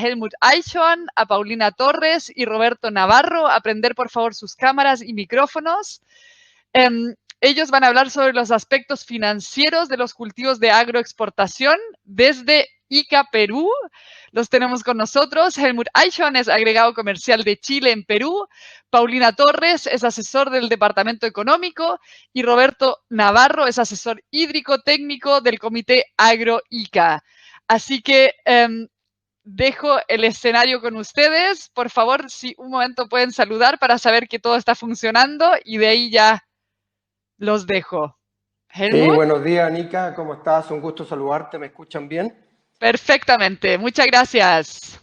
Helmut Eichhorn, a Paulina Torres y Roberto Navarro a prender por favor sus cámaras y micrófonos. Ellos van a hablar sobre los aspectos financieros de los cultivos de agroexportación desde ICA Perú. Los tenemos con nosotros. Helmut Eichhorn es agregado comercial de Chile en Perú. Paulina Torres es asesor del Departamento Económico y Roberto Navarro es asesor hídrico técnico del Comité Agro ICA. Así que dejo el escenario con ustedes. Por favor, si un momento pueden saludar para saber que todo está funcionando y de ahí ya los dejo. ¿Helmut? Sí, buenos días, Nica. ¿Cómo estás? Un gusto saludarte. ¿Me escuchan bien? Perfectamente. Muchas gracias.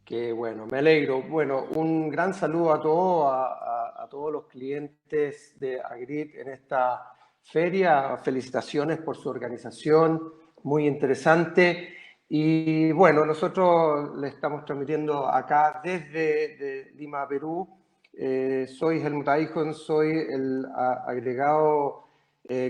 Qué bueno, me alegro. Bueno, un gran saludo a todos los clientes de Agrit en esta feria. Felicitaciones por su organización, muy interesante. Y bueno, nosotros le estamos transmitiendo acá desde Lima, Perú. Soy Helmut Eichhorn, soy el agregado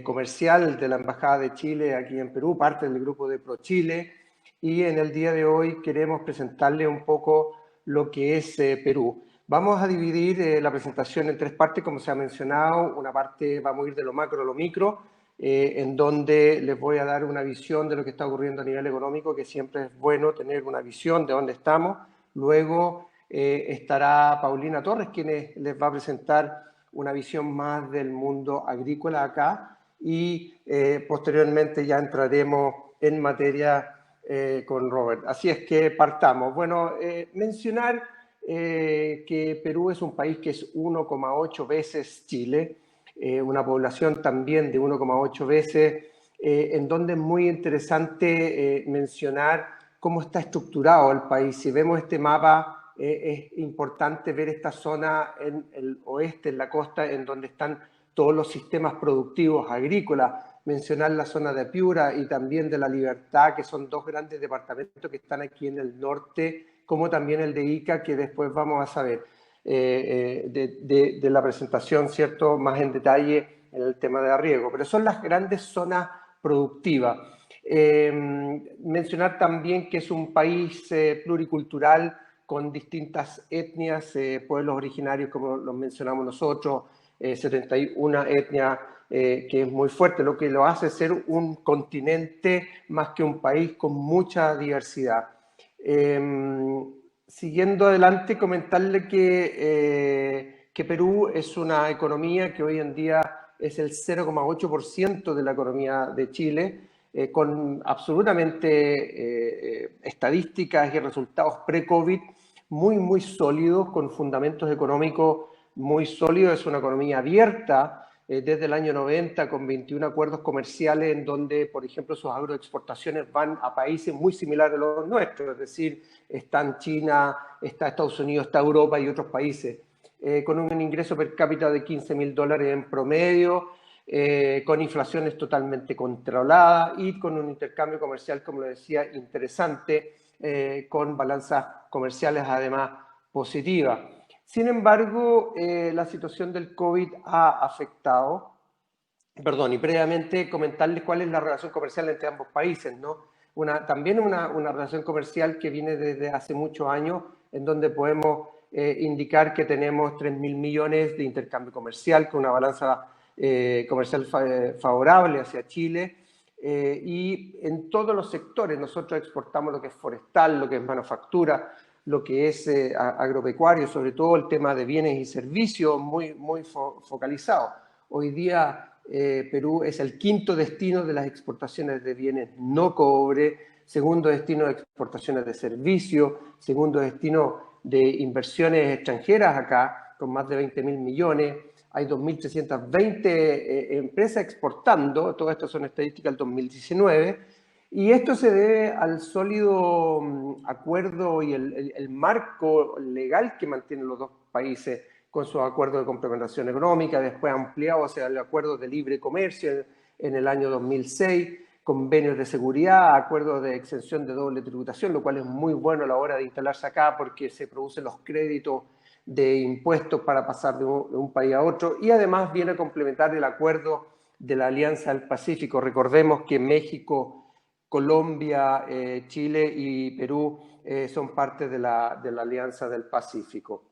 comercial de la Embajada de Chile aquí en Perú, parte del grupo de ProChile. Y en el día de hoy queremos presentarle un poco lo que es Perú. Vamos a dividir la presentación en tres partes, como se ha mencionado. Una parte vamos a ir de lo macro a lo micro, en donde les voy a dar una visión de lo que está ocurriendo a nivel económico, que siempre es bueno tener una visión de dónde estamos. Luego estará Paulina Torres, quien les va a presentar una visión más del mundo agrícola acá. Y posteriormente ya entraremos en materia con Robert. Así es que partamos. Bueno, mencionar que Perú es un país que es 1,8 veces Chile, una población también de 1,8 veces, en donde es muy interesante mencionar cómo está estructurado el país. Si vemos este mapa, es importante ver esta zona en el oeste, en la costa, en donde están todos los sistemas productivos agrícolas. Mencionar la zona de Piura y también de La Libertad, que son dos grandes departamentos que están aquí en el norte, como también el de Ica, que después vamos a saber de la presentación, ¿cierto?, más en detalle en el tema de riego. Pero son las grandes zonas productivas. Mencionar también que es un país pluricultural con distintas etnias, pueblos originarios, como los mencionamos nosotros, 71 etnias, que es muy fuerte, lo que lo hace ser un continente más que un país con mucha diversidad. Siguiendo adelante, comentarle que Perú es una economía que hoy en día es el 0,8% de la economía de Chile, con absolutamente estadísticas y resultados pre-COVID muy sólidos, con fundamentos económicos muy sólidos. Es una economía abierta, desde el año 90 con 21 acuerdos comerciales en donde, por ejemplo, sus agroexportaciones van a países muy similares a los nuestros, es decir, están China, está Estados Unidos, está Europa y otros países, con un ingreso per cápita de $15.000 en promedio, con inflaciones totalmente controladas y con un intercambio comercial, como lo decía, interesante, con balanzas comerciales además positivas. Sin embargo, la situación del COVID ha afectado, y previamente comentarles cuál es la relación comercial entre ambos países, ¿no? También una relación comercial que viene desde hace muchos años, en donde podemos indicar que tenemos 3.000 millones de intercambio comercial, con una balanza comercial favorable hacia Chile, y en todos los sectores. Nosotros exportamos lo que es forestal, lo que es manufactura, lo que es agropecuario, sobre todo el tema de bienes y servicios, muy focalizado. Hoy día Perú es el quinto destino de las exportaciones de bienes no cobre, segundo destino de exportaciones de servicios, segundo destino de inversiones extranjeras acá, con más de 20.000 millones. Hay 2.320 empresas exportando, todo esto son estadísticas del 2019, y esto se debe al sólido acuerdo y el marco legal que mantienen los dos países con sus acuerdos de complementación económica, después ampliado hacia el acuerdo de libre comercio en el año 2006, convenios de seguridad, acuerdos de exención de doble tributación, lo cual es muy bueno a la hora de instalarse acá porque se producen los créditos de impuestos para pasar de un país a otro, y además viene a complementar el acuerdo de la Alianza del Pacífico. Recordemos que México Colombia, Chile y Perú son parte de la Alianza del Pacífico.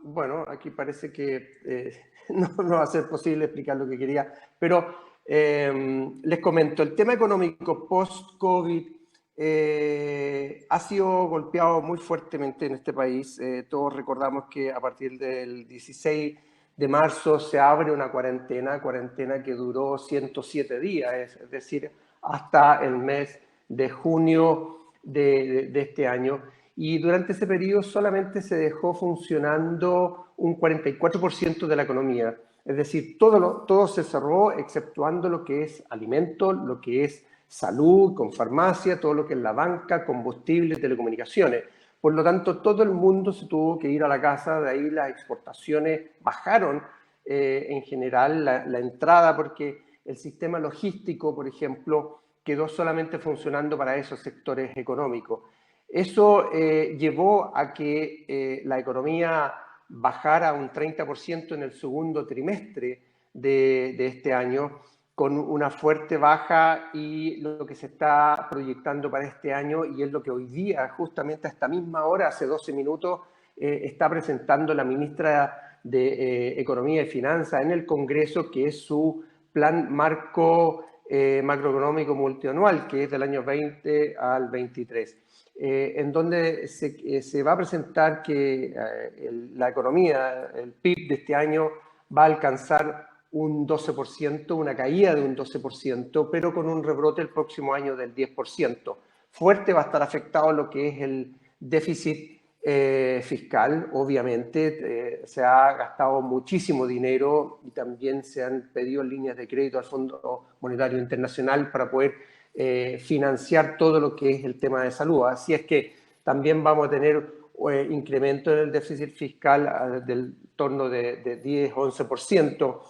Bueno, aquí parece que no va a ser posible explicar lo que quería, pero les comento, el tema económico post-COVID ha sido golpeado muy fuertemente en este país. Todos recordamos que a partir del 16 de marzo se abre una cuarentena que duró 107 días, es decir, hasta el mes de junio de este año. Y durante ese periodo solamente se dejó funcionando un 44% de la economía. Es decir, todo se cerró exceptuando lo que es alimento, lo que es salud, con farmacia, todo lo que es la banca, combustible, telecomunicaciones. Por lo tanto, todo el mundo se tuvo que ir a la casa, de ahí las exportaciones bajaron en general la entrada, porque el sistema logístico, por ejemplo, quedó solamente funcionando para esos sectores económicos. Eso llevó a que la economía bajara un 30% en el segundo trimestre de este año, con una fuerte baja, y lo que se está proyectando para este año, y es lo que hoy día, justamente a esta misma hora, hace 12 minutos, está presentando la ministra de Economía y Finanzas en el Congreso, que es su plan marco macroeconómico multianual, que es del año 20 al 23. En donde se va a presentar que la economía, el PIB de este año va a alcanzar un 12%, una caída de un 12%, pero con un rebrote el próximo año del 10%. Fuerte va a estar afectado lo que es el déficit fiscal, obviamente. Se ha gastado muchísimo dinero y también se han pedido líneas de crédito al Fondo Monetario Internacional para poder financiar todo lo que es el tema de salud. Así es que también vamos a tener incremento en el déficit fiscal del torno de 10-11%,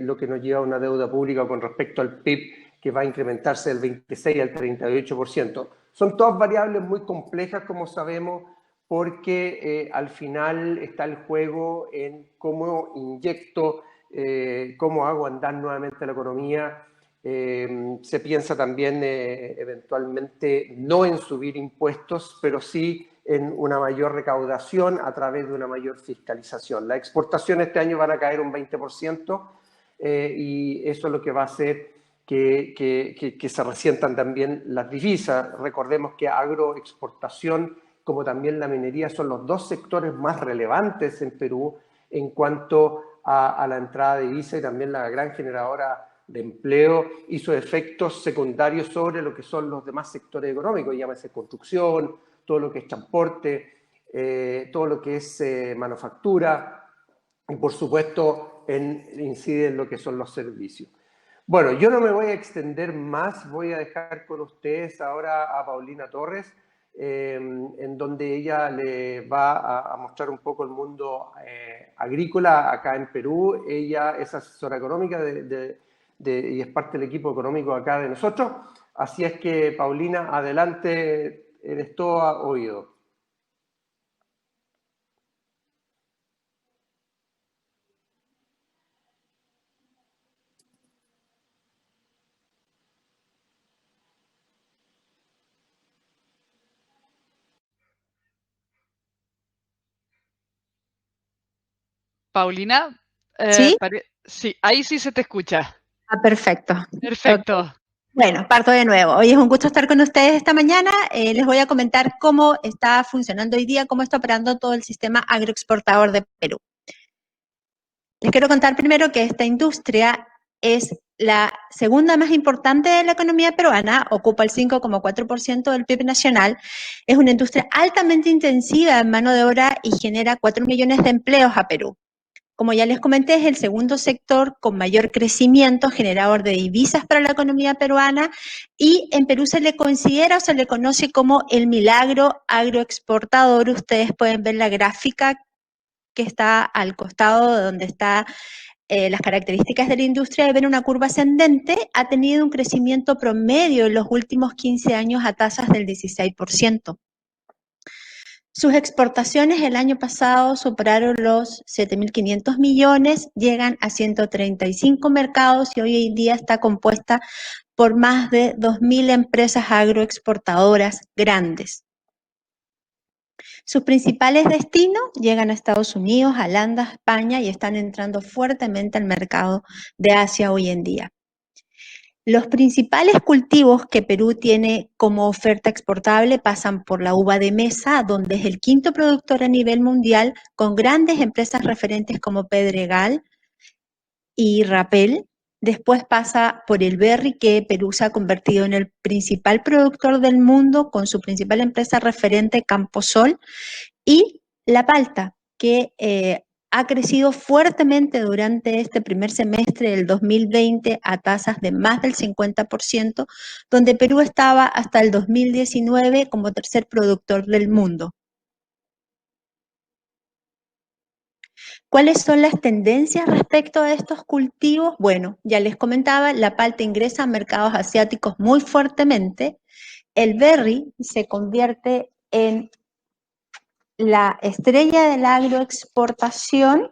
lo que nos lleva a una deuda pública con respecto al PIB que va a incrementarse del 26 al 38%. Son todas variables muy complejas, como sabemos, porque al final está el juego en cómo inyecto, cómo hago andar nuevamente la economía. Se piensa también eventualmente no en subir impuestos, pero sí en una mayor recaudación a través de una mayor fiscalización. Las exportaciones este año van a caer un 20% y eso es lo que va a hacer que se resientan también las divisas. Recordemos que agroexportación, como también la minería, son los dos sectores más relevantes en Perú en cuanto a la entrada de divisa, y también la gran generadora de empleo y sus efectos secundarios sobre lo que son los demás sectores económicos, llámese construcción, todo lo que es transporte, todo lo que es manufactura, y por supuesto incide en lo que son los servicios. Bueno, yo no me voy a extender más, voy a dejar con ustedes ahora a Paulina Torres, en donde ella le va a mostrar un poco el mundo agrícola acá en Perú. Ella es asesora económica y es parte del equipo económico acá de nosotros. Así es que, Paulina, adelante, eres toda oído. Paulina, ¿Sí? Sí, ahí sí se te escucha. Ah, perfecto. Perfecto. Okay. Bueno, parto de nuevo. Hoy es un gusto estar con ustedes esta mañana. Les voy a comentar cómo está funcionando hoy día, cómo está operando todo el sistema agroexportador de Perú. Les quiero contar primero que esta industria es la segunda más importante de la economía peruana, ocupa el 5,4% del PIB nacional, es una industria altamente intensiva en mano de obra y genera 4 millones de empleos a Perú. Como ya les comenté, es el segundo sector con mayor crecimiento, generador de divisas para la economía peruana, y en Perú se le considera o se le conoce como el milagro agroexportador. Ustedes pueden ver la gráfica que está al costado de donde están las características de la industria, y ven una curva ascendente. Ha tenido un crecimiento promedio en los últimos 15 años a tasas del 16%. Sus exportaciones el año pasado superaron los 7.500 millones, llegan a 135 mercados y hoy en día está compuesta por más de 2.000 empresas agroexportadoras grandes. Sus principales destinos llegan a Estados Unidos, Holanda, España y están entrando fuertemente al mercado de Asia hoy en día. Los principales cultivos que Perú tiene como oferta exportable pasan por la uva de mesa, donde es el quinto productor a nivel mundial, con grandes empresas referentes como Pedregal y Rapel. Después pasa por el berry, que Perú se ha convertido en el principal productor del mundo, con su principal empresa referente Camposol, y la palta, que ha crecido fuertemente durante este primer semestre del 2020 a tasas de más del 50%, donde Perú estaba hasta el 2019 como tercer productor del mundo. ¿Cuáles son las tendencias respecto a estos cultivos? Bueno, ya les comentaba, la palta ingresa a mercados asiáticos muy fuertemente. El berry se convierte en la estrella de la agroexportación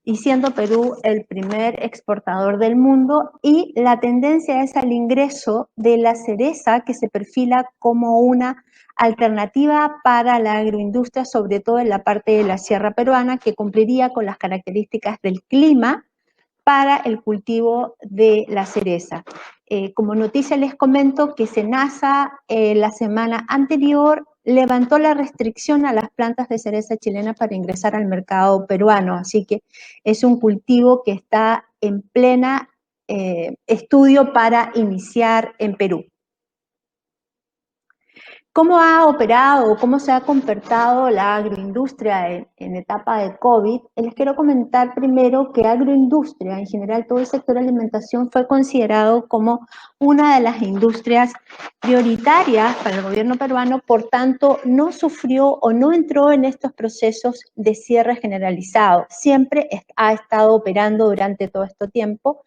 y siendo Perú el primer exportador del mundo, y la tendencia es al ingreso de la cereza, que se perfila como una alternativa para la agroindustria, sobre todo en la parte de la sierra peruana, que cumpliría con las características del clima para el cultivo de la cereza. Como noticia les comento que SENASA la semana anterior levantó la restricción a las plantas de cereza chilena para ingresar al mercado peruano, así que es un cultivo que está en plena estudio para iniciar en Perú. ¿Cómo ha operado o cómo se ha comportado la agroindustria en etapa de COVID? Les quiero comentar primero que agroindustria, en general todo el sector de alimentación, fue considerado como una de las industrias prioritarias para el gobierno peruano, por tanto no sufrió o no entró en estos procesos de cierre generalizado. Siempre ha estado operando durante todo este tiempo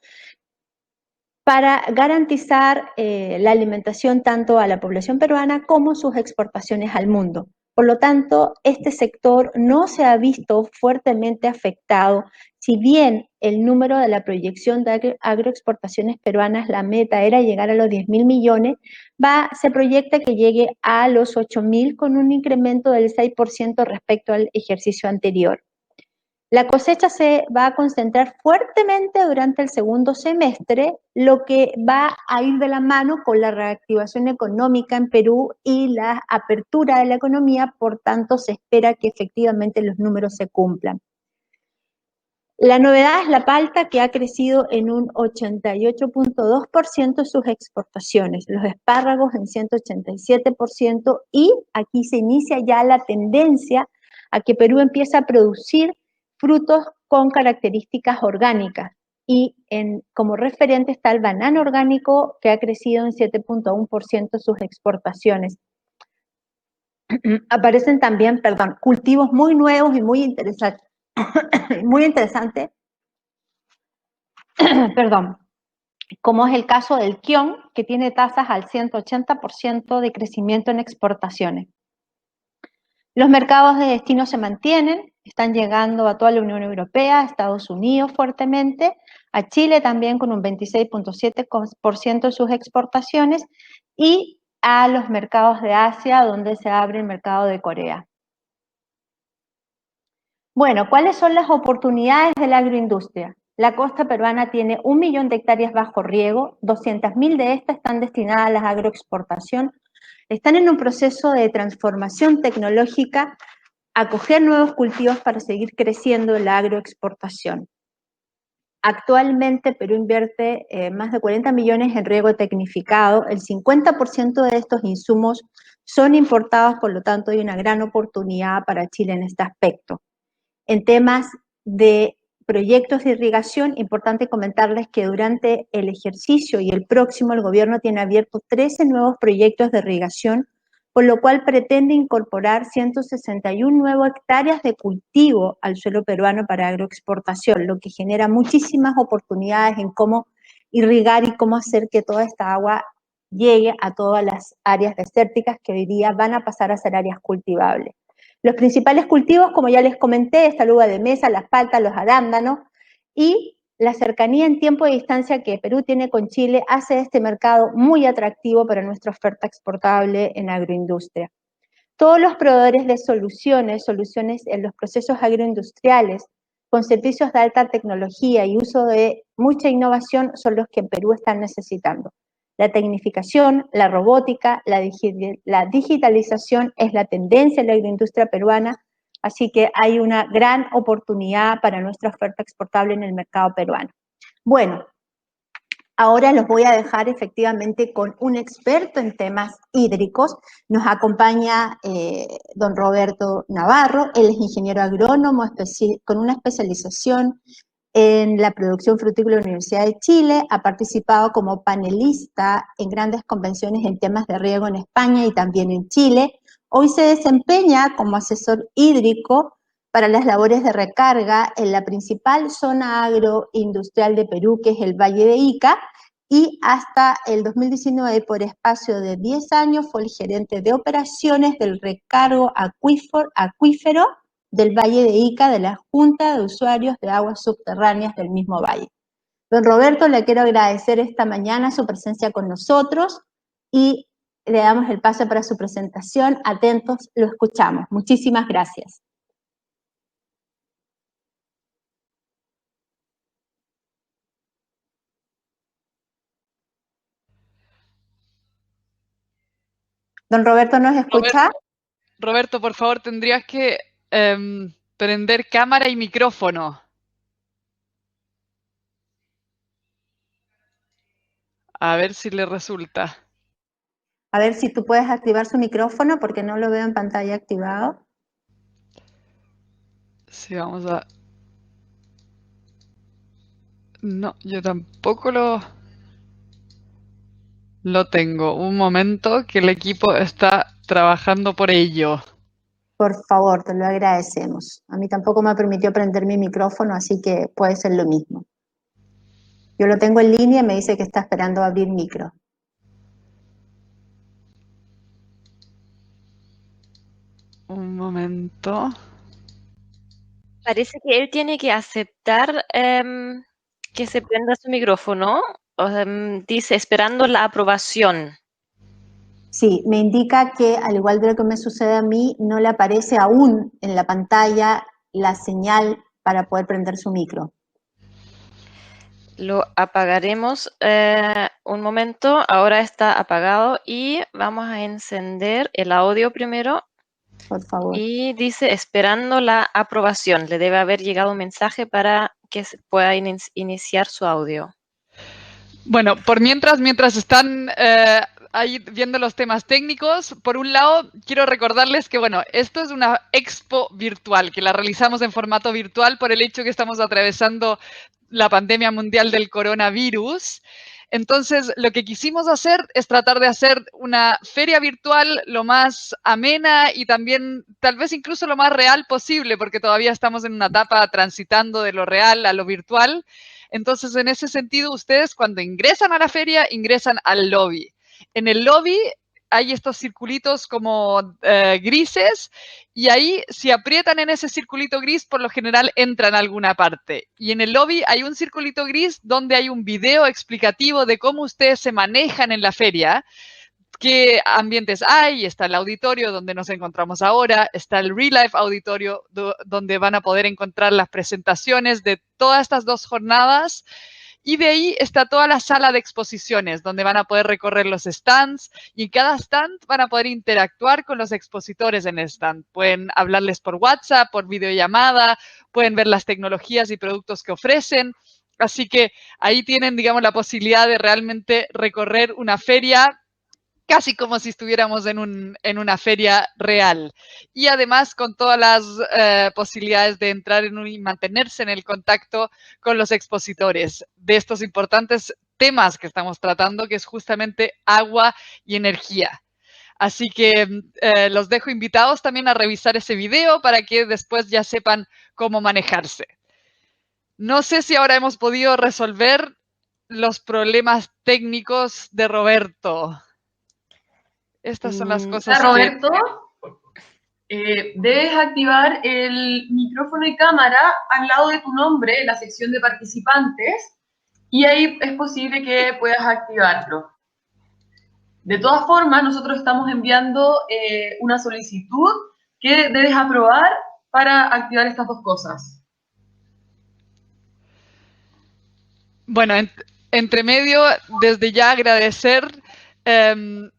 para garantizar la alimentación tanto a la población peruana como sus exportaciones al mundo. Por lo tanto, este sector no se ha visto fuertemente afectado. Si bien el número de la proyección de agroexportaciones peruanas, la meta era llegar a los 10.000 millones, se proyecta que llegue a los 8.000 con un incremento del 6% respecto al ejercicio anterior. La cosecha se va a concentrar fuertemente durante el segundo semestre, lo que va a ir de la mano con la reactivación económica en Perú y la apertura de la economía, por tanto se espera que efectivamente los números se cumplan. La novedad es la palta, que ha crecido en un 88.2% sus exportaciones, los espárragos en 187%, y aquí se inicia ya la tendencia a que Perú empiece a producir frutos con características orgánicas, y como referente está el banano orgánico, que ha crecido en 7.1% sus exportaciones. Aparecen también, cultivos muy nuevos y muy interesantes, como es el caso del kion, que tiene tasas al 180% de crecimiento en exportaciones. Los mercados de destino se mantienen, están llegando a toda la Unión Europea, a Estados Unidos fuertemente, a Chile también con un 26.7% de sus exportaciones, y a los mercados de Asia, donde se abre el mercado de Corea. Bueno, ¿cuáles son las oportunidades de la agroindustria? La costa peruana tiene 1 millón de hectáreas bajo riego, 200.000 de estas están destinadas a la agroexportación, están en un proceso de transformación tecnológica, acoger nuevos cultivos para seguir creciendo en la agroexportación. Actualmente Perú invierte más de 40 millones en riego tecnificado, el 50% de estos insumos son importados, por lo tanto hay una gran oportunidad para Chile en este aspecto. En temas de proyectos de irrigación, importante comentarles que durante el ejercicio y el próximo, el gobierno tiene abierto 13 nuevos proyectos de irrigación, por lo cual pretende incorporar 161 nuevas hectáreas de cultivo al suelo peruano para agroexportación, lo que genera muchísimas oportunidades en cómo irrigar y cómo hacer que toda esta agua llegue a todas las áreas desérticas que hoy día van a pasar a ser áreas cultivables. Los principales cultivos, como ya les comenté, está la uva de mesa, la palta, los arándanos, y la cercanía en tiempo y distancia que Perú tiene con Chile hace este mercado muy atractivo para nuestra oferta exportable en agroindustria. Todos los proveedores de soluciones en los procesos agroindustriales, con servicios de alta tecnología y uso de mucha innovación, son los que en Perú están necesitando. La tecnificación, la robótica, la digitalización es la tendencia en la agroindustria peruana, así que hay una gran oportunidad para nuestra oferta exportable en el mercado peruano. Bueno, ahora los voy a dejar efectivamente con un experto en temas hídricos. Nos acompaña don Roberto Navarro. Él es ingeniero agrónomo con una especialización en la producción frutícola de la Universidad de Chile. Ha participado como panelista en grandes convenciones en temas de riego en España y también en Chile. Hoy se desempeña como asesor hídrico para las labores de recarga en la principal zona agroindustrial de Perú, que es el Valle de Ica, y hasta el 2019, por espacio de 10 años, fue el gerente de operaciones del recargo acuífero del Valle de Ica, de la Junta de Usuarios de Aguas Subterráneas del mismo valle. Don Roberto, le quiero agradecer esta mañana su presencia con nosotros y le damos el pase para su presentación. Atentos, lo escuchamos. Muchísimas gracias. Don Roberto, ¿nos escucha? Roberto, por favor, tendrías que prender cámara y micrófono. A ver si le resulta. A ver si tú puedes activar su micrófono porque no lo veo en pantalla activado. Sí, vamos a... No, yo tampoco lo tengo. Un momento que el equipo está trabajando por ello. Por favor, te lo agradecemos. A mí tampoco me permitió prender mi micrófono, así que puede ser lo mismo. Yo lo tengo en línea y me dice que está esperando abrir micro. Un momento. Parece que él tiene que aceptar que se prenda su micrófono. Dice, esperando la aprobación. Sí, me indica que, al igual de lo que me sucede a mí, no le aparece aún en la pantalla la señal para poder prender su micro. Lo apagaremos un momento. Ahora está apagado y vamos a encender el audio primero. Por favor. Y dice, esperando la aprobación. Le debe haber llegado un mensaje para que se pueda iniciar su audio. Bueno, mientras están ahí viendo los temas técnicos, por un lado, quiero recordarles que, bueno, esto es una expo virtual, que la realizamos en formato virtual por el hecho que estamos atravesando la pandemia mundial del coronavirus. Entonces, lo que quisimos hacer es tratar de hacer una feria virtual lo más amena y también tal vez incluso lo más real posible, porque todavía estamos en una etapa transitando de lo real a lo virtual. Entonces, en ese sentido, ustedes cuando ingresan a la feria, ingresan al lobby. En el lobby hay estos circulitos como grises y ahí si aprietan en ese circulito gris, por lo general entran a alguna parte. Y en el lobby hay un circulito gris donde hay un video explicativo de cómo ustedes se manejan en la feria, qué ambientes hay. Está el auditorio donde nos encontramos ahora, está el Real Life Auditorio donde van a poder encontrar las presentaciones de todas estas 2 jornadas. Y de ahí está toda la sala de exposiciones, donde van a poder recorrer los stands y en cada stand van a poder interactuar con los expositores en el stand. Pueden hablarles por WhatsApp, por videollamada, pueden ver las tecnologías y productos que ofrecen. Así que ahí tienen, digamos, la posibilidad de realmente recorrer una feria casi como si estuviéramos en una feria real. Y además con todas las posibilidades de entrar y mantenerse en el contacto con los expositores de estos importantes temas que estamos tratando, que es justamente agua y energía. Así que los dejo invitados también a revisar ese video para que después ya sepan cómo manejarse. No sé si ahora hemos podido resolver los problemas técnicos de Roberto. Estas son las cosas Roberto. debes activar el micrófono y cámara al lado de tu nombre, en la sección de participantes, y ahí es posible que puedas activarlo. De todas formas, nosotros estamos enviando una solicitud que debes aprobar para activar estas dos cosas. Bueno, entre medio, desde ya agradecer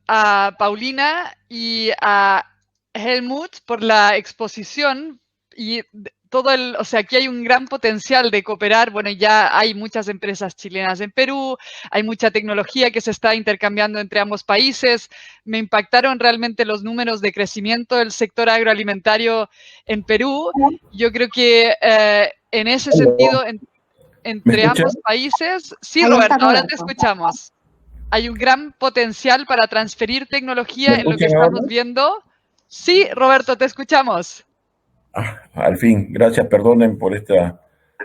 a Paulina y a Helmut por la exposición y todo o sea, aquí hay un gran potencial de cooperar. Bueno, ya hay muchas empresas chilenas en Perú, hay mucha tecnología que se está intercambiando entre ambos países. Me impactaron realmente los números de crecimiento del sector agroalimentario en Perú. Yo creo que en ese sentido, entre ambos países, sí, Ahí Roberto, está ahora te Roberto. escuchamos. Hay un gran potencial para transferir tecnología en lo que estamos viendo. Sí, Roberto, te escuchamos. Al fin, gracias, perdonen por este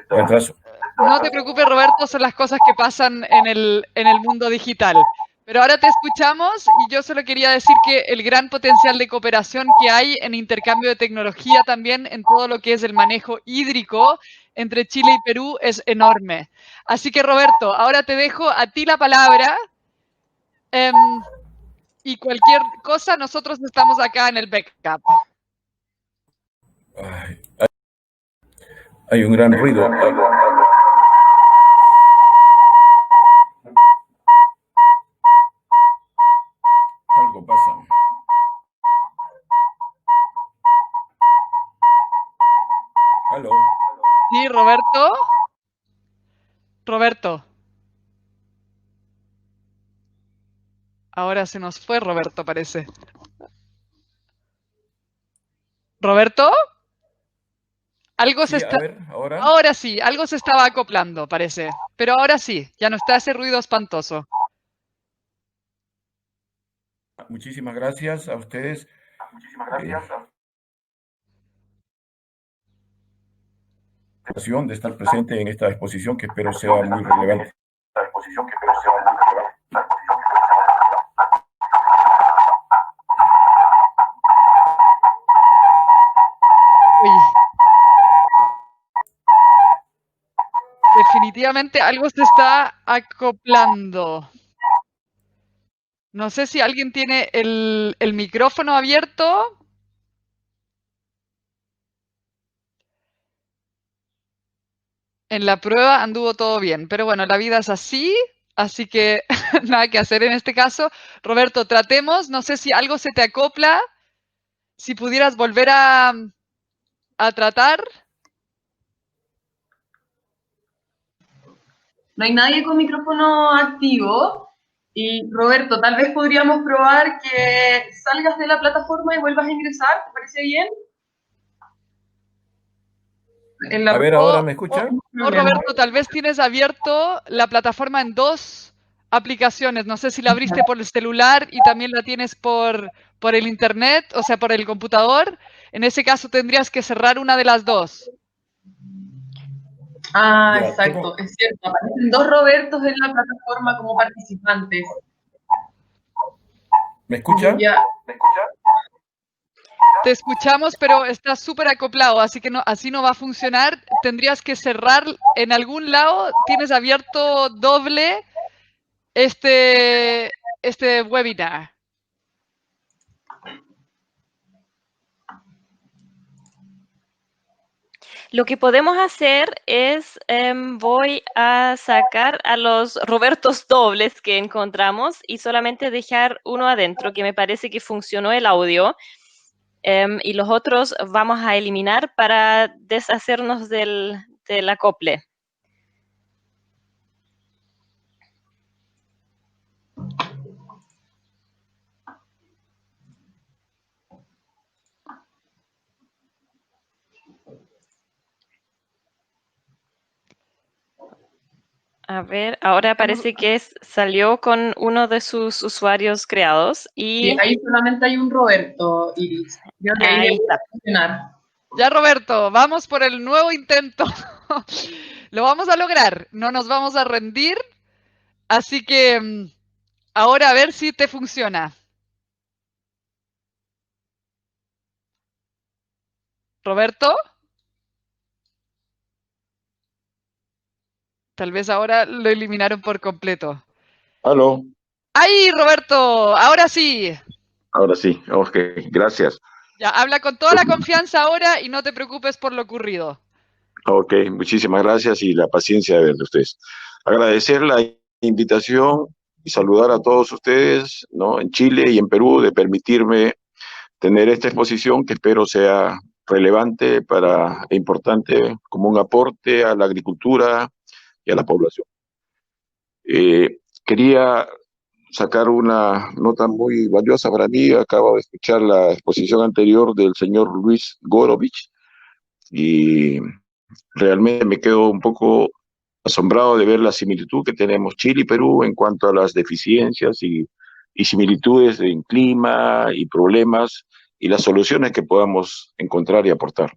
retraso. No te preocupes, Roberto, son las cosas que pasan en el mundo digital. Pero ahora te escuchamos y yo solo quería decir que el gran potencial de cooperación que hay en intercambio de tecnología también en todo lo que es el manejo hídrico entre Chile y Perú es enorme. Así que, Roberto, ahora te dejo a ti la palabra y cualquier cosa, nosotros estamos acá en el backup. Hay un gran ruido. Algo pasa. ¿Aló? Sí, Roberto. Roberto. Ahora se nos fue Roberto, parece. ¿Roberto? Algo se está... A ver, ahora. Ahora sí, algo se estaba acoplando, parece. Pero ahora sí, ya no está ese ruido espantoso. Muchísimas gracias a ustedes. De estar presente en esta exposición que espero sea muy relevante. Definitivamente algo se está acoplando. No sé si alguien tiene el micrófono abierto. En la prueba anduvo todo bien, pero bueno, la vida es así que nada que hacer en este caso. Roberto, tratemos, no sé si algo se te acopla, si pudieras volver a tratar. No hay nadie con micrófono activo. Y Roberto, tal vez podríamos probar que salgas de la plataforma y vuelvas a ingresar. ¿Te parece bien? A ver, ¿ahora me escuchan? No, Roberto, tal vez tienes abierto la plataforma en dos aplicaciones. No sé si la abriste por el celular y también la tienes por el internet, o sea, por el computador. En ese caso tendrías que cerrar una de las dos. Ah, exacto, es cierto. Aparecen dos Robertos en la plataforma como participantes. ¿Me escuchan? Te escuchamos, pero está súper acoplado, así que así no va a funcionar. Tendrías que cerrar en algún lado. Tienes abierto doble este webinar. Lo que podemos hacer es, voy a sacar a los Robertos dobles que encontramos y solamente dejar uno adentro, que me parece que funcionó el audio. Y los otros vamos a eliminar para deshacernos del acople. A ver, ahora parece que salió con uno de sus usuarios creados. Y sí, ahí solamente hay un Roberto, Iris. Ahí está. Ya, Roberto, vamos por el nuevo intento. Lo vamos a lograr, no nos vamos a rendir. Así que ahora a ver si te funciona. ¿Roberto? Tal vez ahora lo eliminaron por completo. Aló, ¡Ahí, Roberto! Ahora sí. ahora sí, ok, gracias. Ya, habla con toda la confianza ahora y no te preocupes por lo ocurrido. Ok, muchísimas gracias y la paciencia de ustedes. Agradecer la invitación y saludar a todos ustedes, ¿no? En Chile y en Perú, de permitirme tener esta exposición que espero sea relevante e importante como un aporte a la agricultura y a la población. Quería sacar una nota muy valiosa para mí. Acabo de escuchar la exposición anterior del señor Luis Gorovich y realmente me quedo un poco asombrado de ver la similitud que tenemos Chile y Perú en cuanto a las deficiencias y similitudes en clima y problemas y las soluciones que podamos encontrar y aportar.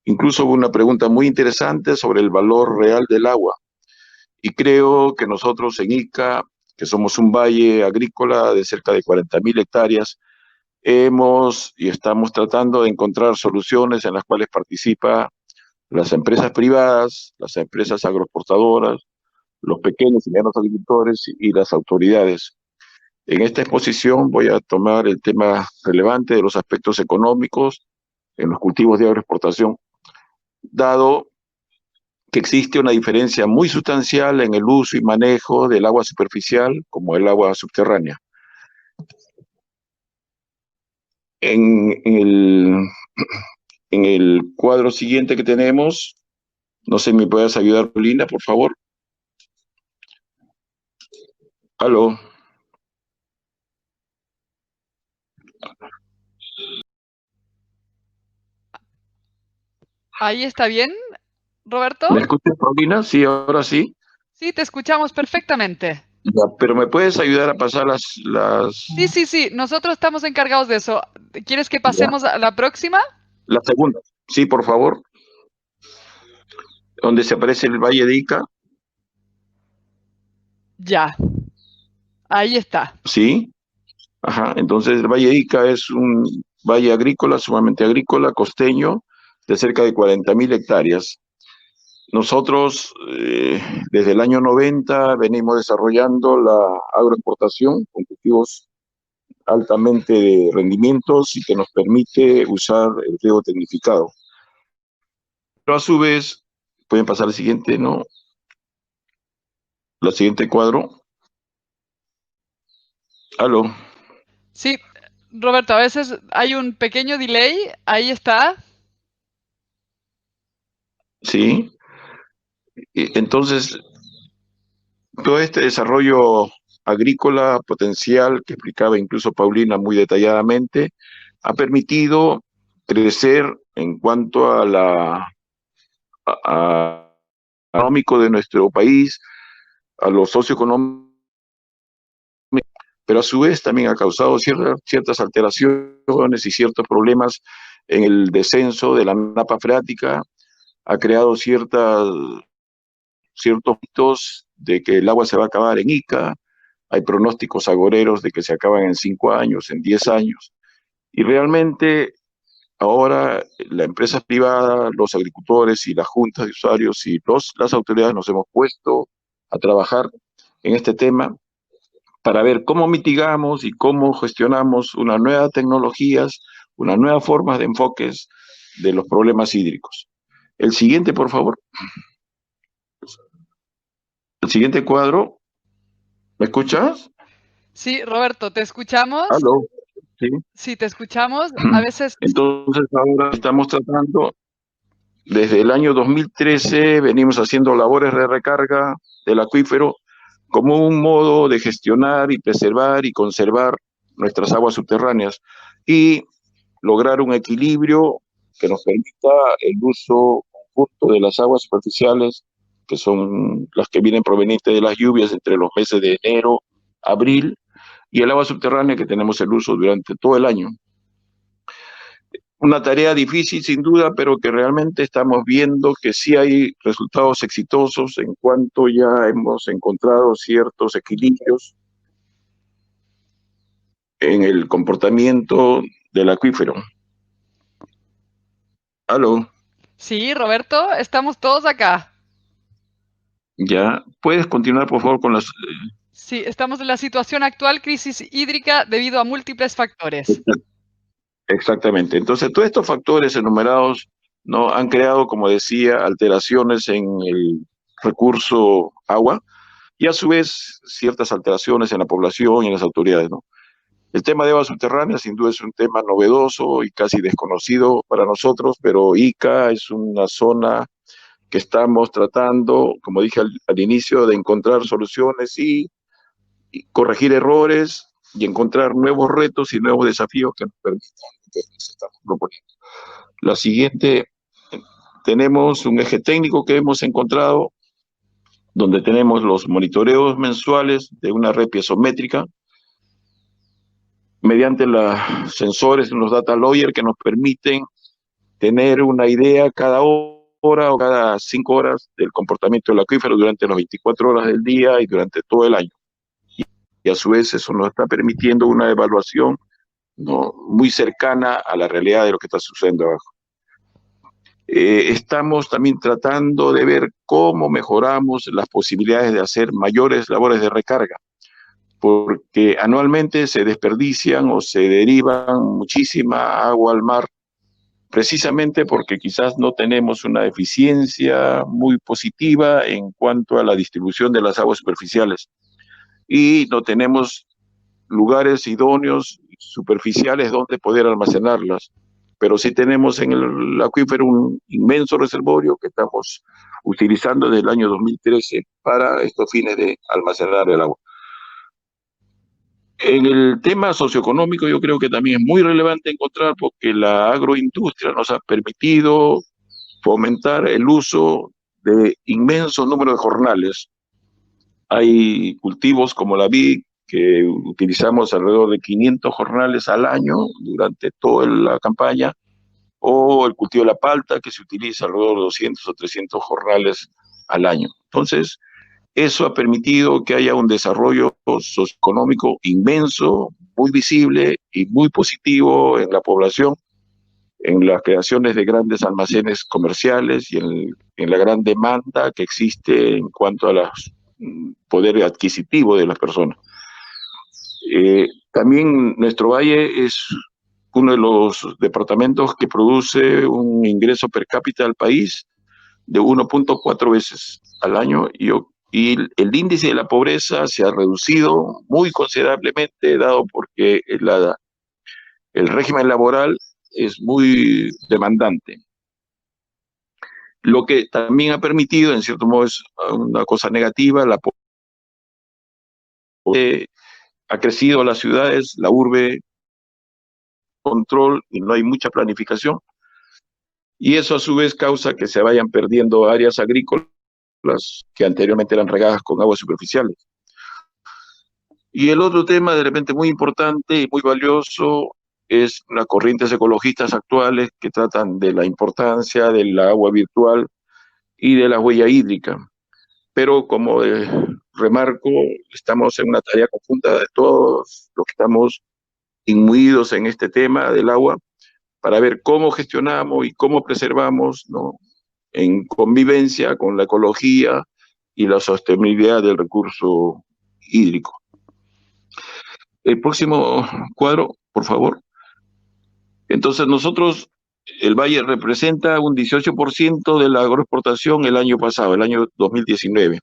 Incluso hubo una pregunta muy interesante sobre el valor real del agua. Y creo que nosotros en Ica, que somos un valle agrícola de cerca de 40.000 hectáreas, hemos y estamos tratando de encontrar soluciones en las cuales participa las empresas privadas, las empresas agroexportadoras, los pequeños y medianos agricultores y las autoridades. En esta exposición voy a tomar el tema relevante de los aspectos económicos en los cultivos de agroexportación, dado que existe una diferencia muy sustancial en el uso y manejo del agua superficial como el agua subterránea. En el cuadro siguiente que tenemos, no sé, ¿me puedes ayudar, Paulina, por favor? Aló. ¿Ahí está bien, Roberto? ¿Me escuchas, Paulina? Sí, ahora sí. Sí, te escuchamos perfectamente. Ya, pero ¿me puedes ayudar a pasar Sí, nosotros estamos encargados de eso. ¿Quieres que ya, pasemos a la próxima? la segunda? Sí, por favor. Donde se aparece el Valle de Ica. Ya, ahí está. Sí. Ajá. Entonces el Valle de Ica es un valle agrícola, sumamente agrícola, costeño, de cerca de 40.000 hectáreas. Nosotros, desde el año 90, venimos desarrollando la agroexportación con cultivos altamente de rendimientos y que nos permite usar el riego tecnificado. Pero a su vez, pueden pasar al siguiente, ¿no? La siguiente cuadro. Aló, Sí, Roberto, a veces hay un pequeño delay. Ahí está. sí. Entonces, todo este desarrollo agrícola potencial que explicaba incluso Paulina muy detalladamente, ha permitido crecer en cuanto a económico de nuestro país, a lo socioeconómico, pero a su vez también ha causado ciertas alteraciones y ciertos problemas en el descenso de la napa freática, ha creado ciertos mitos de que el agua se va a acabar en Ica, hay pronósticos agoreros de que se acaban en 5 años, en 10 años, y realmente ahora la empresa privada, los agricultores y las juntas de usuarios y las autoridades nos hemos puesto a trabajar en este tema para ver cómo mitigamos y cómo gestionamos unas nuevas tecnologías, unas nuevas formas de enfoques de los problemas hídricos. El siguiente, por favor. El siguiente cuadro. ¿Me escuchas? Sí, Roberto, ¿te escuchamos? Aló. Sí. Sí, te escuchamos. A veces... Entonces ahora estamos tratando, desde el año 2013 venimos haciendo labores de recarga del acuífero como un modo de gestionar y preservar y conservar nuestras aguas subterráneas y lograr un equilibrio que nos permita el uso conjunto de las aguas superficiales, que son las que vienen provenientes de las lluvias entre los meses de enero, abril, y el agua subterránea que tenemos el uso durante todo el año. Una tarea difícil sin duda, pero que realmente estamos viendo que sí hay resultados exitosos en cuanto ya hemos encontrado ciertos equilibrios en el comportamiento del acuífero. Aló, Sí, Roberto, estamos todos acá. ya. ¿Puedes continuar, por favor, con las... Sí, estamos en la situación actual, crisis hídrica debido a múltiples factores. Exactamente. Entonces, todos estos factores enumerados no han creado, como decía, alteraciones en el recurso agua y a su vez ciertas alteraciones en la población y en las autoridades, ¿no? El tema de aguas subterráneas sin duda es un tema novedoso y casi desconocido para nosotros, pero Ica es una zona que estamos tratando, como dije al inicio, de encontrar soluciones y corregir errores y encontrar nuevos retos y nuevos desafíos que nos permitan lo que nos estamos proponiendo. La siguiente, tenemos un eje técnico que hemos encontrado, donde tenemos los monitoreos mensuales de una red piezométrica, mediante los sensores, los data lawyer, que nos permiten tener una idea cada hora o cada 5 horas del comportamiento del acuífero durante las 24 horas del día y durante todo el año. Y a su vez eso nos está permitiendo una evaluación, ¿no?, muy cercana a la realidad de lo que está sucediendo abajo. Estamos también tratando de ver cómo mejoramos las posibilidades de hacer mayores labores de recarga, porque anualmente se desperdician o se derivan muchísima agua al mar, precisamente porque quizás no tenemos una eficiencia muy positiva en cuanto a la distribución de las aguas superficiales y no tenemos lugares idóneos superficiales donde poder almacenarlas, pero sí tenemos en el acuífero un inmenso reservorio que estamos utilizando desde el año 2013 para estos fines de almacenar el agua. En el tema socioeconómico yo creo que también es muy relevante encontrar, porque la agroindustria nos ha permitido fomentar el uso de inmenso número de jornales. Hay cultivos como la vid, que utilizamos alrededor de 500 jornales al año durante toda la campaña, o el cultivo de la palta, que se utiliza alrededor de 200 o 300 jornales al año. Entonces, eso ha permitido que haya un desarrollo socioeconómico inmenso, muy visible y muy positivo en la población, en las creaciones de grandes almacenes comerciales y en la gran demanda que existe en cuanto a poder adquisitivo de las personas. También nuestro valle es uno de los departamentos que produce un ingreso per cápita al país de 1.4 veces al año, y el índice de la pobreza se ha reducido muy considerablemente, dado porque el régimen laboral es muy demandante. Lo que también ha permitido, en cierto modo es una cosa negativa, ha crecido las ciudades, la urbe, control, y no hay mucha planificación, y eso a su vez causa que se vayan perdiendo áreas agrícolas que anteriormente eran regadas con aguas superficiales. Y el otro tema de repente muy importante y muy valioso es las corrientes ecologistas actuales que tratan de la importancia del agua virtual y de la huella hídrica. Pero como remarco, estamos en una tarea conjunta de todos los que estamos inmuidos en este tema del agua, para ver cómo gestionamos y cómo preservamos, ¿no?, en convivencia con la ecología y la sostenibilidad del recurso hídrico. El próximo cuadro, por favor. Entonces nosotros, el valle representa un 18% de la agroexportación el año pasado, el año 2019.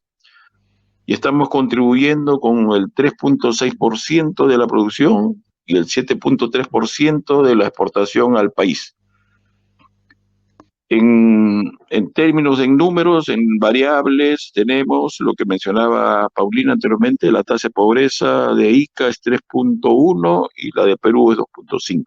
Y estamos contribuyendo con el 3.6% de la producción y el 7.3% de la exportación al país. En términos, en números, en variables, tenemos lo que mencionaba Paulina anteriormente: la tasa de pobreza de Ica es 3.1 y la de Perú es 2.5.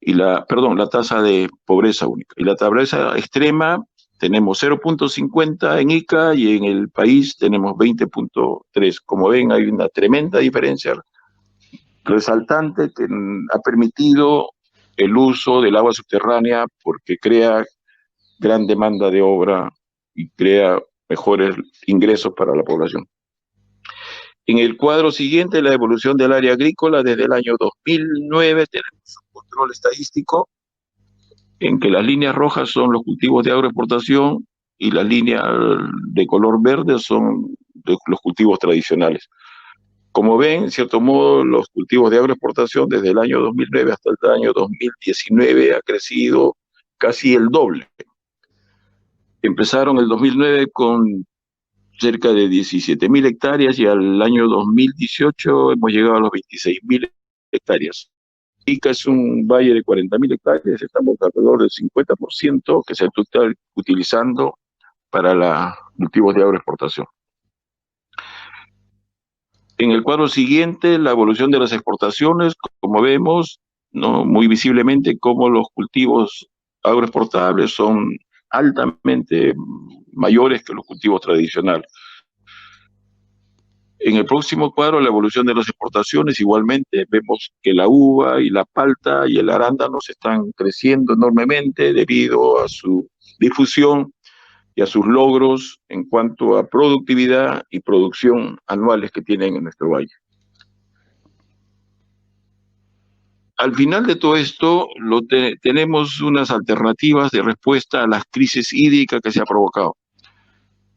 La tasa de pobreza única. Y la pobreza extrema tenemos 0.50 en Ica y en el país tenemos 20.3. Como ven, hay una tremenda diferencia resaltante que ha permitido el uso del agua subterránea, porque crea gran demanda de obra y crea mejores ingresos para la población. En el cuadro siguiente, la evolución del área agrícola desde el año 2009, tenemos un control estadístico en que las líneas rojas son los cultivos de agroexportación y las líneas de color verde son los cultivos tradicionales. Como ven, en cierto modo, los cultivos de agroexportación desde el año 2009 hasta el año 2019 ha crecido casi el doble. Empezaron el 2009 con cerca de 17.000 hectáreas y al año 2018 hemos llegado a los 26.000 hectáreas. Ica es un valle de 40.000 hectáreas, estamos alrededor del 50% que se está utilizando para los cultivos de agroexportación. En el cuadro siguiente, la evolución de las exportaciones, como vemos, ¿no?, muy visiblemente cómo los cultivos agroexportables son altamente mayores que los cultivos tradicionales. En el próximo cuadro, la evolución de las exportaciones, igualmente vemos que la uva y la palta y el arándano están creciendo enormemente debido a su difusión y a sus logros en cuanto a productividad y producción anuales que tienen en nuestro valle. Al final de todo esto, tenemos unas alternativas de respuesta a las crisis hídricas que se ha provocado.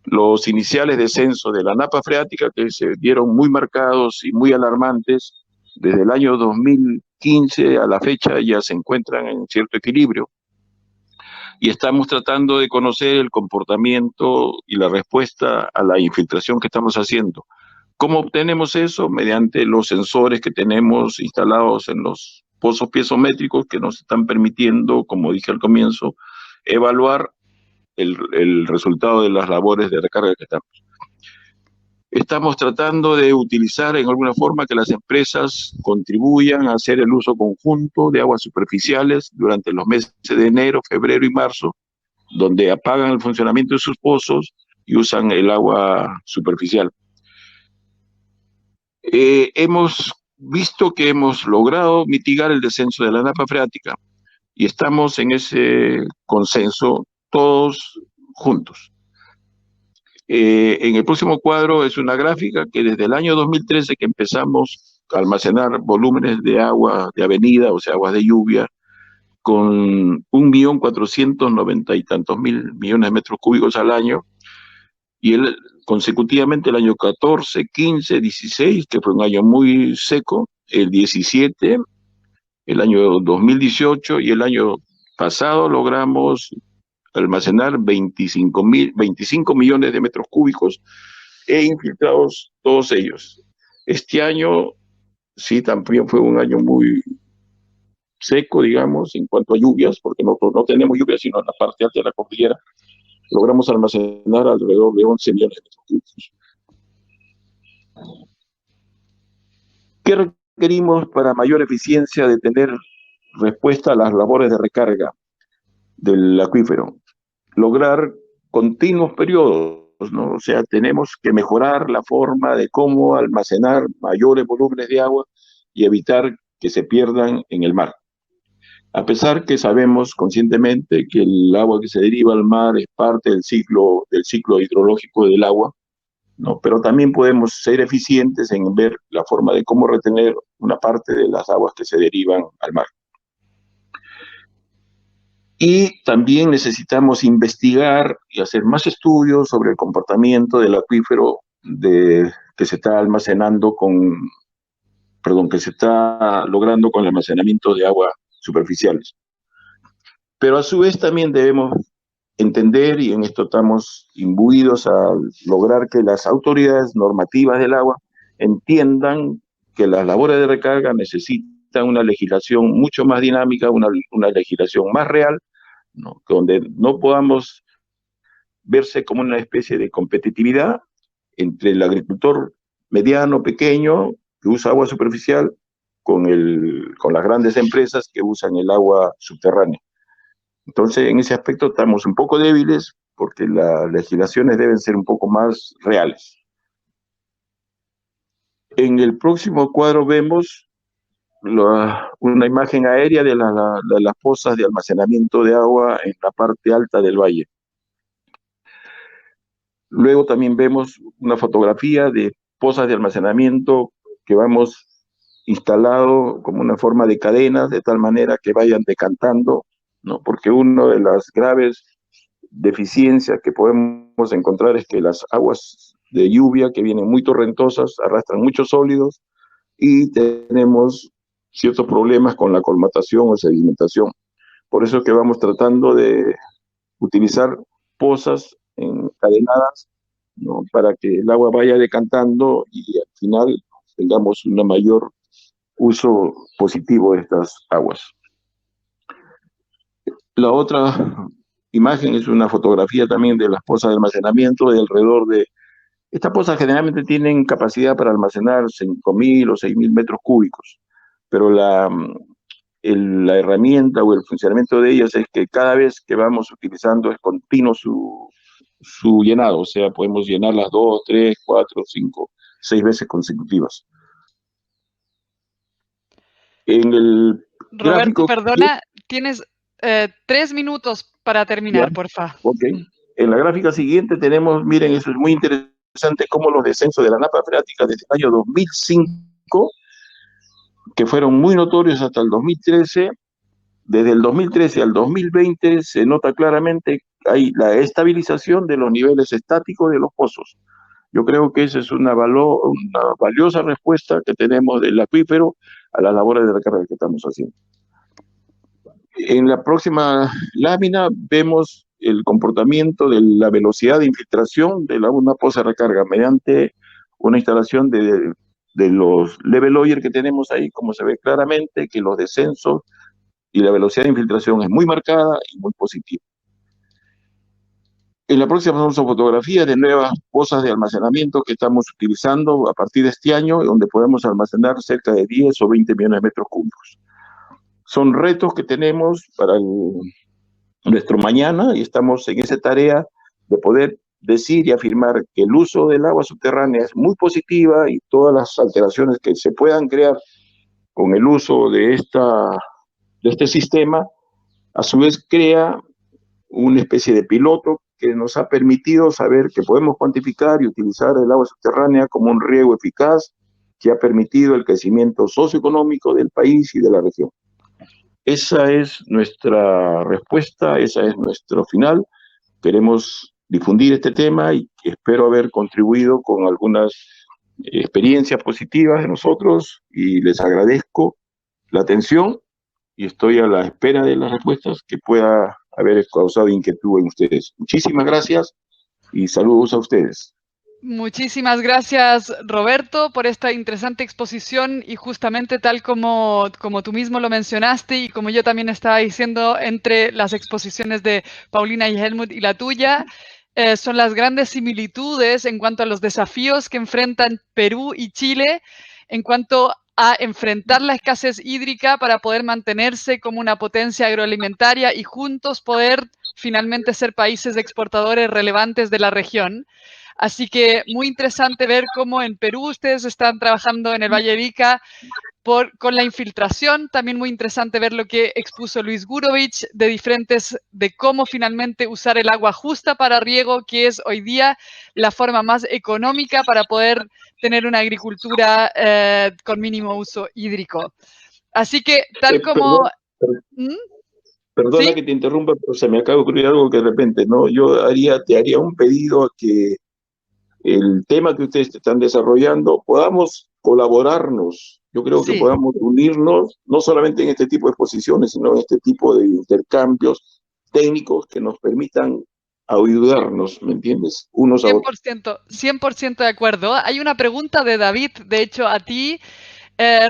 Los iniciales descensos de la napa freática, que se vieron muy marcados y muy alarmantes, desde el año 2015 a la fecha ya se encuentran en cierto equilibrio. Y estamos tratando de conocer el comportamiento y la respuesta a la infiltración que estamos haciendo. ¿Cómo obtenemos eso? Mediante los sensores que tenemos instalados en los pozos piezométricos que nos están permitiendo, como dije al comienzo, evaluar el resultado de las labores de recarga que estamos. Estamos tratando de utilizar en alguna forma que las empresas contribuyan a hacer el uso conjunto de aguas superficiales durante los meses de enero, febrero y marzo, donde apagan el funcionamiento de sus pozos y usan el agua superficial. Hemos visto que hemos logrado mitigar el descenso de la napa freática y estamos en ese consenso todos juntos. En el próximo cuadro es una gráfica que desde el año 2013 que empezamos a almacenar volúmenes de agua de avenida, o sea, aguas de lluvia, con 1.490.000 y tantos millones de metros cúbicos al año, y consecutivamente el año 14, 15, 16, que fue un año muy seco, el 17, el año 2018 y el año pasado logramos almacenar 25 millones de metros cúbicos e infiltrados todos ellos. Este año sí también fue un año muy seco, digamos, en cuanto a lluvias, porque nosotros no tenemos lluvias sino en la parte alta de la cordillera. Logramos almacenar alrededor de 11 millones de metros cúbicos. ¿Qué requerimos para mayor eficiencia de tener respuesta a las labores de recarga del acuífero? Lograr continuos periodos, ¿no? O sea, tenemos que mejorar la forma de cómo almacenar mayores volúmenes de agua y evitar que se pierdan en el mar. A pesar que sabemos conscientemente que el agua que se deriva al mar es parte del ciclo hidrológico del agua, ¿no? Pero también podemos ser eficientes en ver la forma de cómo retener una parte de las aguas que se derivan al mar. Y también necesitamos investigar y hacer más estudios sobre el comportamiento del acuífero que se está almacenando que se está logrando con el almacenamiento de aguas superficiales. Pero a su vez también debemos entender, y en esto estamos imbuidos a lograr que las autoridades normativas del agua entiendan que las labores de recarga necesitan una legislación mucho más dinámica, una legislación más real, ¿no? Donde no podamos verse como una especie de competitividad entre el agricultor mediano, pequeño, que usa agua superficial, con las grandes empresas que usan el agua subterránea. Entonces, en ese aspecto estamos un poco débiles porque las legislaciones deben ser un poco más reales. En el próximo cuadro vemos una imagen aérea de las pozas de almacenamiento de agua en la parte alta del valle. Luego también vemos una fotografía de pozas de almacenamiento que vamos instalado como una forma de cadenas, de tal manera que vayan decantando ¿no? Porque una de las graves deficiencias que podemos encontrar es que las aguas de lluvia que vienen muy torrentosas arrastran muchos sólidos y tenemos ciertos problemas con la colmatación o sedimentación. Por eso es que vamos tratando de utilizar pozas encadenadas, ¿no? Para que el agua vaya decantando y al final tengamos un mayor uso positivo de estas aguas. La otra imagen es una fotografía también de las pozas de almacenamiento de alrededor de... Estas pozas generalmente tienen capacidad para almacenar 5.000 o 6.000 metros cúbicos, pero la herramienta o el funcionamiento de ellas es que cada vez que vamos utilizando es continuo su llenado, o sea, podemos llenarlas 2, 3, 4, 5, 6 veces consecutivas. En el Roberto, gráfico, perdona, tienes 3 minutos para terminar, porfa. Ok. En la gráfica siguiente tenemos, miren, eso es muy interesante, cómo los descensos de la napa freática desde el año 2005, que fueron muy notorios hasta el 2013, desde el 2013 al 2020 se nota claramente que hay la estabilización de los niveles estáticos de los pozos. Yo creo que esa es una valiosa respuesta que tenemos del acuífero a las labores de recarga que estamos haciendo. En la próxima lámina vemos el comportamiento de la velocidad de infiltración de una poza de recarga mediante una instalación de los level oyer que tenemos ahí, como se ve claramente que los descensos y la velocidad de infiltración es muy marcada y muy positiva. En la próxima vamos a fotografías de nuevas pozas de almacenamiento que estamos utilizando a partir de este año, donde podemos almacenar cerca de 10 o 20 millones de metros cúbicos. Son retos que tenemos para nuestro mañana y estamos en esa tarea de poder decir y afirmar que el uso del agua subterránea es muy positiva y todas las alteraciones que se puedan crear con el uso de este sistema, a su vez crea una especie de piloto que nos ha permitido saber que podemos cuantificar y utilizar el agua subterránea como un riego eficaz que ha permitido el crecimiento socioeconómico del país y de la región. Esa es nuestra respuesta, esa es nuestro final. Queremos difundir este tema y espero haber contribuido con algunas experiencias positivas de nosotros y les agradezco la atención y estoy a la espera de las respuestas que pueda haber causado inquietud en ustedes. Muchísimas gracias y saludos a ustedes. Muchísimas gracias, Roberto, por esta interesante exposición y justamente tal como tú mismo lo mencionaste y como yo también estaba diciendo entre las exposiciones de Paulina y Helmut y la tuya, son las grandes similitudes en cuanto a los desafíos que enfrentan Perú y Chile en cuanto a enfrentar la escasez hídrica para poder mantenerse como una potencia agroalimentaria y juntos poder finalmente ser países exportadores relevantes de la región. Así que muy interesante ver cómo en Perú ustedes están trabajando en el Valle de Ica con la infiltración. También muy interesante ver lo que expuso Luis Gurovich de cómo finalmente usar el agua justa para riego, que es hoy día la forma más económica para poder tener una agricultura con mínimo uso hídrico. Así que tal como... Perdona ¿sí? Que te interrumpa, pero se me acaba de ocurrir algo que de repente, ¿no? Yo te haría un pedido a que el tema que ustedes están desarrollando, podamos colaborarnos. Yo creo que podamos unirnos, no solamente en este tipo de exposiciones, sino en este tipo de intercambios técnicos que nos permitan ayudarnos, ¿me entiendes? Unos a otros. 100% de acuerdo. Hay una pregunta de David, de hecho, a ti,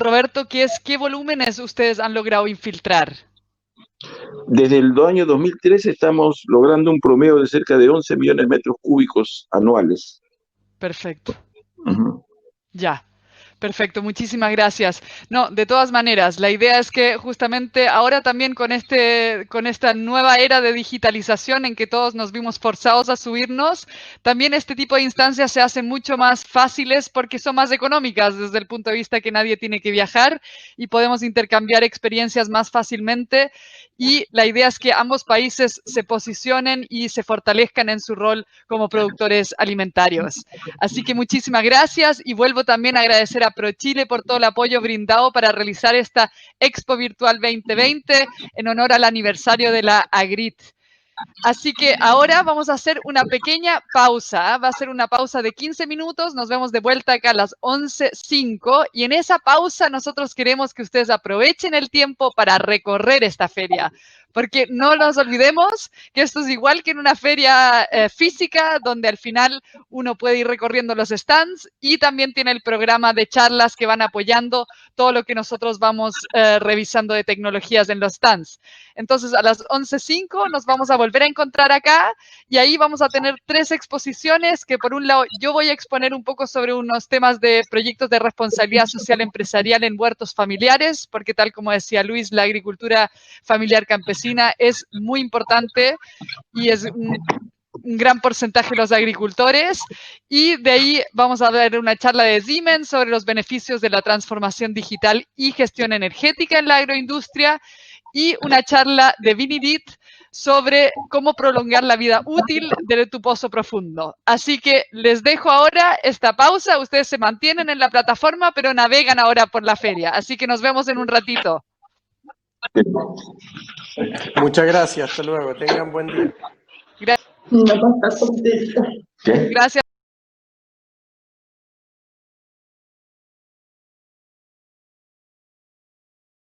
Roberto, que es, ¿qué volúmenes ustedes han logrado infiltrar? Desde el año 2013 estamos logrando un promedio de cerca de 11 millones de metros cúbicos anuales. Perfecto. Ya, perfecto, muchísimas gracias. No, de todas maneras, la idea es que justamente ahora también con esta nueva era de digitalización en que todos nos vimos forzados a subirnos, también este tipo de instancias se hacen mucho más fáciles porque son más económicas desde el punto de vista que nadie tiene que viajar y podemos intercambiar experiencias más fácilmente y la idea es que ambos países se posicionen y se fortalezcan en su rol como productores alimentarios. Así que muchísimas gracias y vuelvo también a agradecer a ProChile por todo el apoyo brindado para realizar esta Expo Virtual 2020 en honor al aniversario de la AGRIT. Así que ahora vamos a hacer una pequeña pausa, va a ser una pausa de 15 minutos, nos vemos de vuelta acá a las 11:05 y en esa pausa nosotros queremos que ustedes aprovechen el tiempo para recorrer esta feria, porque no nos olvidemos que esto es igual que en una feria física, donde al final uno puede ir recorriendo los stands y también tiene el programa de charlas que van apoyando todo lo que nosotros vamos revisando de tecnologías en los stands. Entonces, a las 11:05 nos vamos a volver a encontrar acá y ahí vamos a tener 3 exposiciones que, por un lado, yo voy a exponer un poco sobre unos temas de proyectos de responsabilidad social empresarial en huertos familiares, porque tal como decía Luis, la agricultura familiar campesina es muy importante y es un gran porcentaje de los agricultores, y de ahí vamos a ver una charla de Siemens sobre los beneficios de la transformación digital y gestión energética en la agroindustria, y una charla de Vinidit sobre cómo prolongar la vida útil de tu pozo profundo. Así que les dejo ahora esta pausa, ustedes se mantienen en la plataforma, pero navegan ahora por la feria, así que nos vemos en un ratito. Muchas gracias, hasta luego, tengan buen día. Gracias.